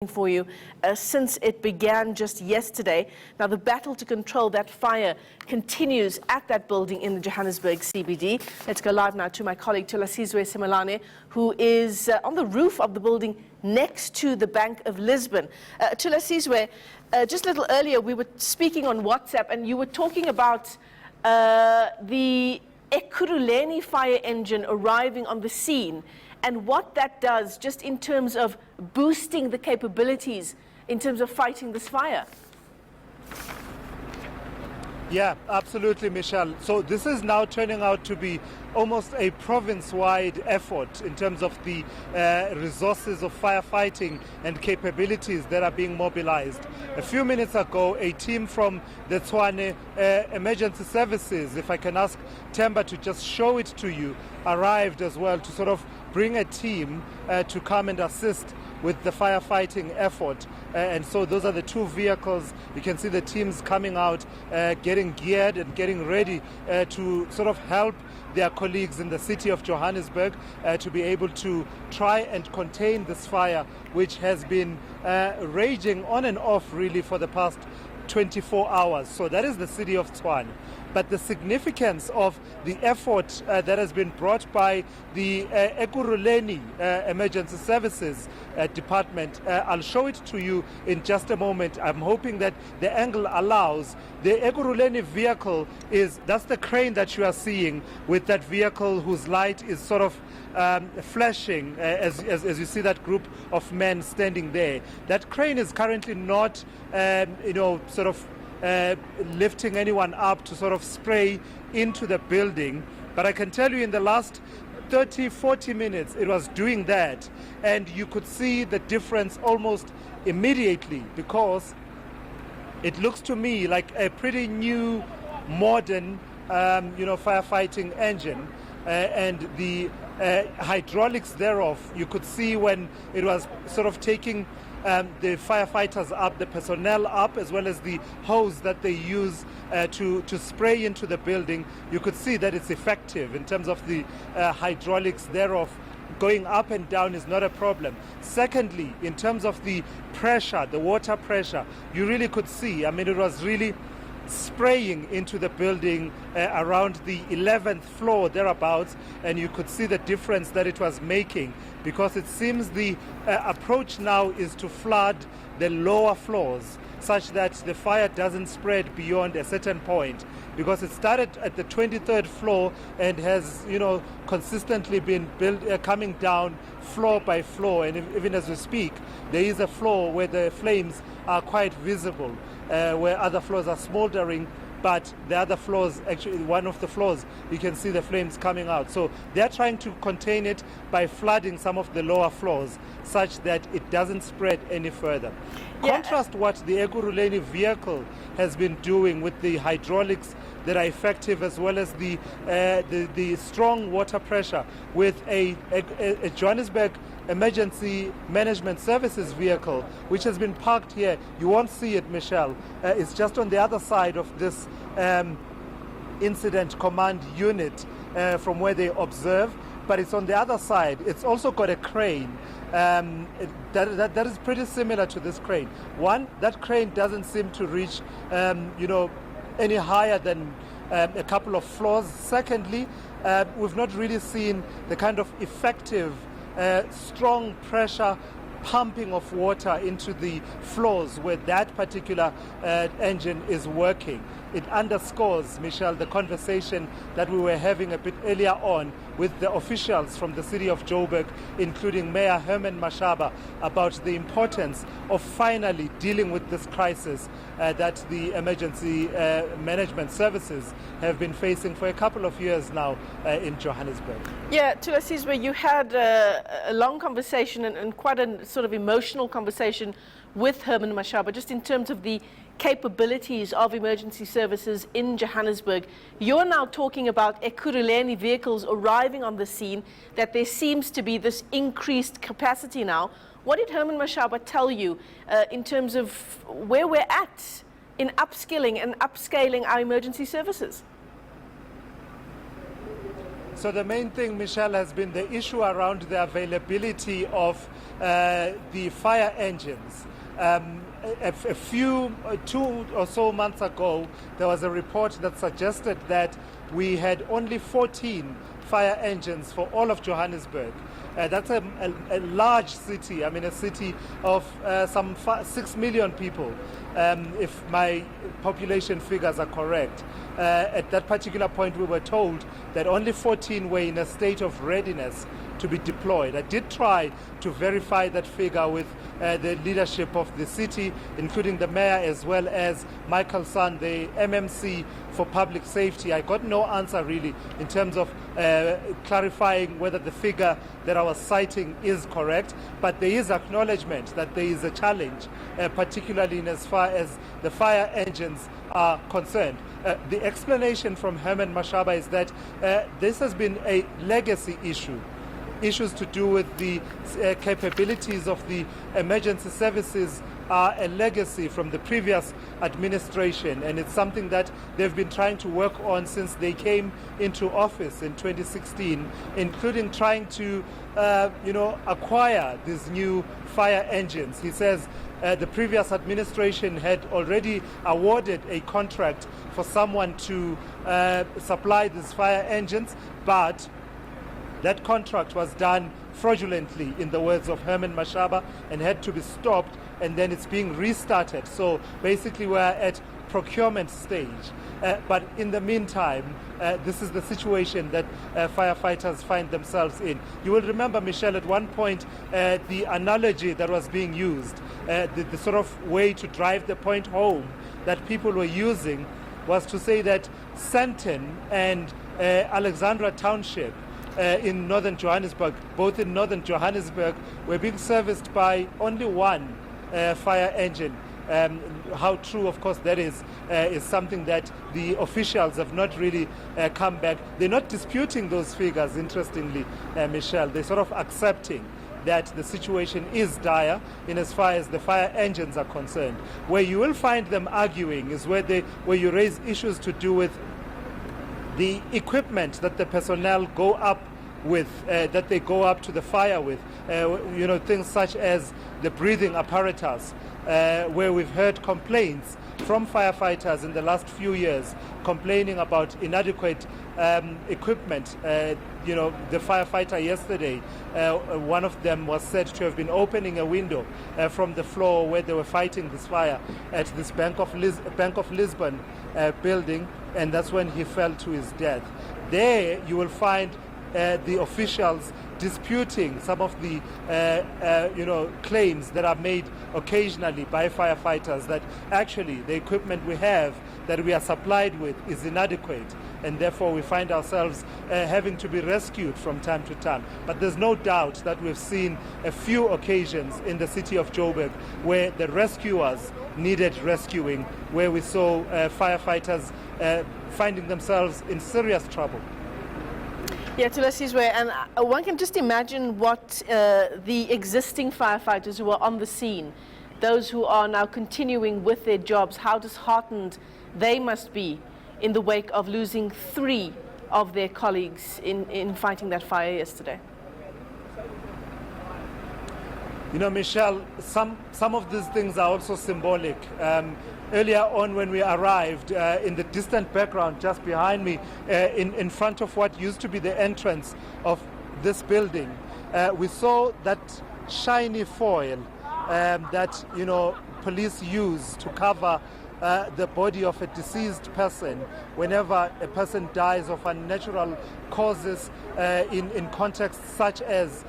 for you since it began just yesterday. Now, the battle to control that fire continues at that building in the Johannesburg CBD. Let's go live now to my colleague Thulasizwe Simelane, who is on the roof of the building next to the Bank of Lisbon. Thulasizwe, just a little earlier we were speaking on WhatsApp and you were talking about the Ekurhuleni fire engine arriving on the scene and what that does just in terms of boosting the capabilities in terms of fighting this fire. Yeah, absolutely, Michelle. So this is now turning out to be almost a province-wide effort in terms of the resources of firefighting and capabilities that are being mobilized. A few minutes ago, a team from the Tshwane Emergency Services, if I can ask Temba to just show it to you, arrived as well to sort of bring a team to come and assist with the firefighting effort. And so those are the two vehicles. You can see the teams coming out, getting geared and getting ready to sort of help their colleagues in the city of Johannesburg to be able to try and contain this fire, which has been raging on and off really for the past 24 hours. So that is the city of Tshwane. But the significance of the effort that has been brought by the Ekurhuleni Emergency Services Department, I'll show it to you in just a moment. I'm hoping that the angle allows. The Ekurhuleni vehicle that's the crane that you are seeing, with that vehicle whose light is sort of flashing as you see that group of men standing there. That crane is currently not, sort of lifting anyone up to sort of spray into the building. But I can tell you in the last 30-40 minutes it was doing that, and you could see the difference almost immediately, because it looks to me like a pretty new modern firefighting engine, and the hydraulics thereof, you could see when it was sort of taking the firefighters up, the personnel up, as well as the hose that they use to spray into the building. You could see that it's effective in terms of the hydraulics thereof. Going up and down is not a problem. Secondly, in terms of the pressure, the water pressure, you really could see, I mean, it was really spraying into the building around the 11th floor thereabouts, and you could see the difference that it was making, because it seems the approach now is to flood the lower floors such that the fire doesn't spread beyond a certain point, because it started at the 23rd floor and has consistently been coming down floor by floor, and even as we speak there is a floor where the flames are quite visible, where other floors are smoldering, but the other floors, actually one of the floors, you can see the flames coming out. So they're trying to contain it by flooding some of the lower floors such that it doesn't spread any further. Yeah. Contrast what the Ekurhuleni vehicle has been doing with the hydraulics that are effective, as well as the strong water pressure, with a Johannesburg Emergency Management Services vehicle, which has been parked here. You won't see it, Michelle. It's just on the other side of this incident command unit from where they observe, but it's on the other side. It's also got a crane that is pretty similar to this crane. One, that crane doesn't seem to reach any higher than a couple of floors. Secondly, we've not really seen the kind of effective strong pressure pumping of water into the floors where that particular engine is working. It underscores, Michelle, the conversation that we were having a bit earlier on with the officials from the city of Joburg, including Mayor Herman Mashaba, about the importance of finally dealing with this crisis that the emergency management services have been facing for a couple of years now in Johannesburg. Yeah, Thulasizwe, you had a long conversation and quite a sort of emotional conversation with Herman Mashaba, just in terms of the capabilities of emergency services in Johannesburg. You're now talking about Ekurhuleni vehicles arriving on the scene, that there seems to be this increased capacity now. What did Herman Mashaba tell you in terms of where we're at in upskilling and upscaling our emergency services? So the main thing, Michelle, has been the issue around the availability of the fire engines. Two or so months ago, there was a report that suggested that we had only 14 fire engines for all of Johannesburg. That's a large city, a city of some 6 million people, if my population figures are correct. At that particular point, we were told that only 14 were in a state of readiness to be deployed. I did try to verify that figure with the leadership of the city, including the mayor as well as Michael San, the MMC for public safety. I got no answer really in terms of clarifying whether the figure that I was citing is correct, but there is acknowledgement that there is a challenge, particularly in as far as the fire engines are concerned. The explanation from Herman Mashaba is that this has been a legacy issue. Issues to do with the capabilities of the emergency services are a legacy from the previous administration, and it's something that they've been trying to work on since they came into office in 2016, including trying to acquire these new fire engines. He says the previous administration had already awarded a contract for someone to supply these fire engines, but that contract was done fraudulently, in the words of Herman Mashaba, and had to be stopped, and then it's being restarted. So basically we're at procurement stage. But in the meantime, this is the situation that firefighters find themselves in. You will remember, Michelle, at one point, the analogy that was being used, the sort of way to drive the point home that people were using was to say that Sandton and Alexandra Township in northern Johannesburg, both in northern Johannesburg, were being serviced by only one fire engine. How true, of course, that is something that the officials have not really come back. They're not disputing those figures, interestingly, Michelle. They're sort of accepting that the situation is dire in as far as the fire engines are concerned. Where you will find them arguing is where you raise issues to do with the equipment that the personnel go up with, that they go up to the fire with, things such as the breathing apparatus, where we've heard complaints from firefighters in the last few years complaining about inadequate equipment. The firefighter yesterday, one of them was said to have been opening a window from the floor where they were fighting this fire at this Bank of Lisbon building, and that's when he fell to his death. There you will find the officials disputing some of the claims that are made occasionally by firefighters that actually the equipment we have that we are supplied with is inadequate, and therefore we find ourselves having to be rescued from time to time. But there's no doubt that we've seen a few occasions in the city of Joburg where the rescuers needed rescuing, where we saw firefighters finding themselves in serious trouble. Yeah, Thulasizwe, and one can just imagine what the existing firefighters who are on the scene, those who are now continuing with their jobs, how disheartened they must be in the wake of losing 3 of their colleagues in fighting that fire yesterday. Michelle, some of these things are also symbolic. Earlier on when we arrived, in the distant background just behind me, in front of what used to be the entrance of this building, we saw that shiny foil that police use to cover the body of a deceased person whenever a person dies of unnatural causes in contexts such as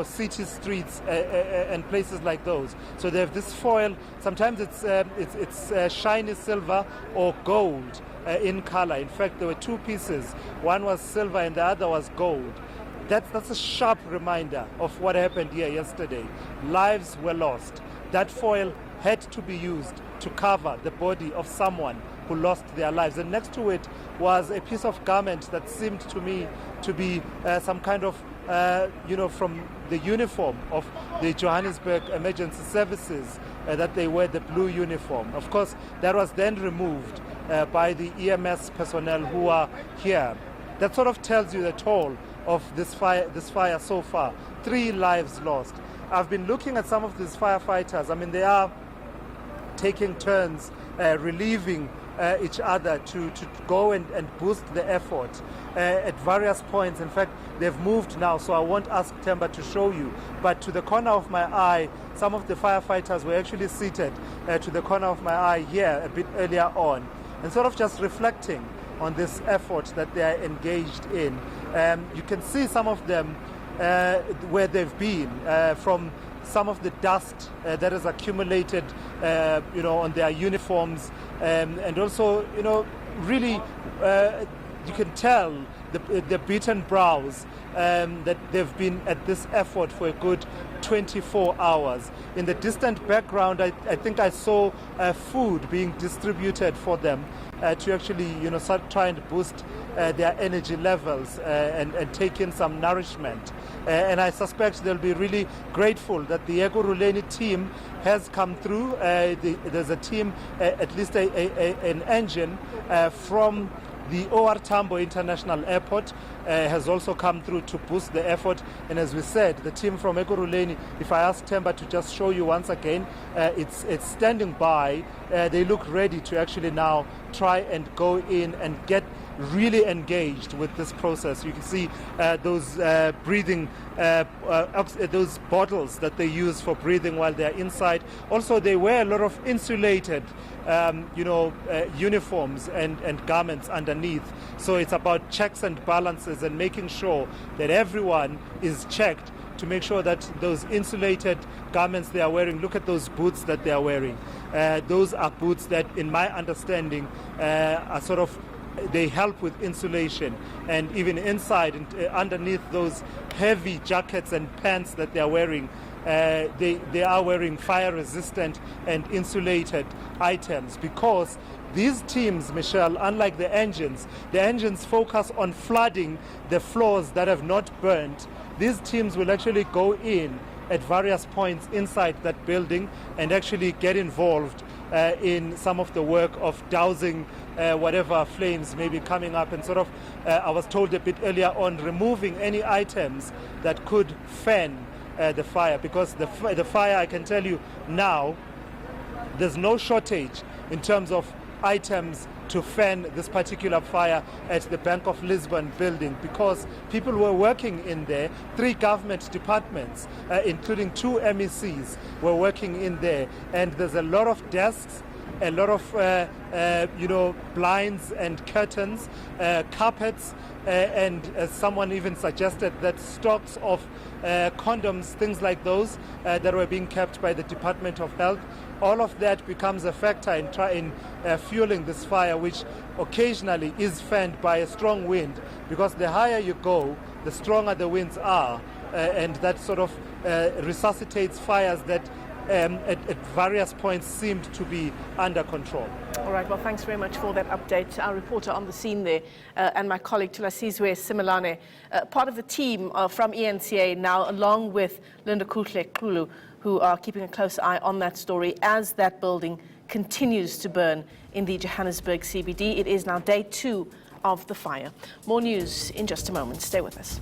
city streets and places like those. So they have this foil. Sometimes it's shiny silver or gold in color. In fact, there were 2 pieces. One was silver and the other was gold. That's a sharp reminder of what happened here yesterday. Lives were lost. That foil had to be used to cover the body of someone who lost their lives. And next to it was a piece of garment that seemed to me to be some kind of, from the uniform of the Johannesburg Emergency Services, that they wear the blue uniform. Of course, that was then removed by the EMS personnel who are here. that sort of tells you the toll of this fire so far. 3 lives lost. I've been looking at some of these firefighters. I mean, they are taking turns relieving each other to go and boost the effort at various points. In fact, they've moved now, so I won't ask Themba to show you. But to the corner of my eye, some of the firefighters were actually seated to the corner of my eye here a bit earlier on, and sort of just reflecting on this effort that they are engaged in. You can see some of them where they've been, from some of the dust that has accumulated, on their uniforms, and also, really, you can tell the beaten brows that they've been at this effort for a good 24 hours. In the distant background, I think I saw food being distributed for them to actually, try and boost their energy levels and take in some nourishment. And I suspect they'll be really grateful that the Ekurhuleni team has come through. There's a team, at least an engine from the OR Tambo International Airport has also come through to boost the effort. And as we said, the team from Ekurhuleni, if I ask Themba to just show you once again, it's standing by. They look ready to actually now try and go in and get really engaged with this process. You can see those breathing, those bottles that they use for breathing while they're inside. Also, they wear a lot of insulated uniforms and garments underneath. So it's about checks and balances and making sure that everyone is checked to make sure that those insulated garments they are wearing, look at those boots that they are wearing. Those are boots that, in my understanding, are sort of, they help with insulation, and even inside and underneath those heavy jackets and pants that they are wearing, they are wearing fire-resistant and insulated items, because these teams, Michelle, unlike the engines focus on flooding the floors that have not burnt. These teams will actually go in at various points inside that building and actually get involved in some of the work of dousing whatever flames may be coming up, and sort of, I was told a bit earlier on, removing any items that could fan the fire, because the fire, I can tell you now, there's no shortage in terms of items to fan this particular fire at the Bank of Lisbon building, because people were working in there. 3 government departments, including 2 MECs, were working in there, and there's a lot of desks, a lot of blinds and curtains, carpets, and someone even suggested that stocks of condoms, things like those, that were being kept by the Department of Health. All of that becomes a factor in fueling this fire, which occasionally is fanned by a strong wind, because the higher you go, the stronger the winds are, and that sort of resuscitates fires that at various points seemed to be under control. All right, well, thanks very much for that update. Our reporter on the scene there, and my colleague Thulasizwe Simelane, part of the team from eNCA now, along with Linda Kuhle-Kulu, who are keeping a close eye on that story as that building continues to burn in the Johannesburg CBD. It is now day 2 of the fire. More news in just a moment. Stay with us.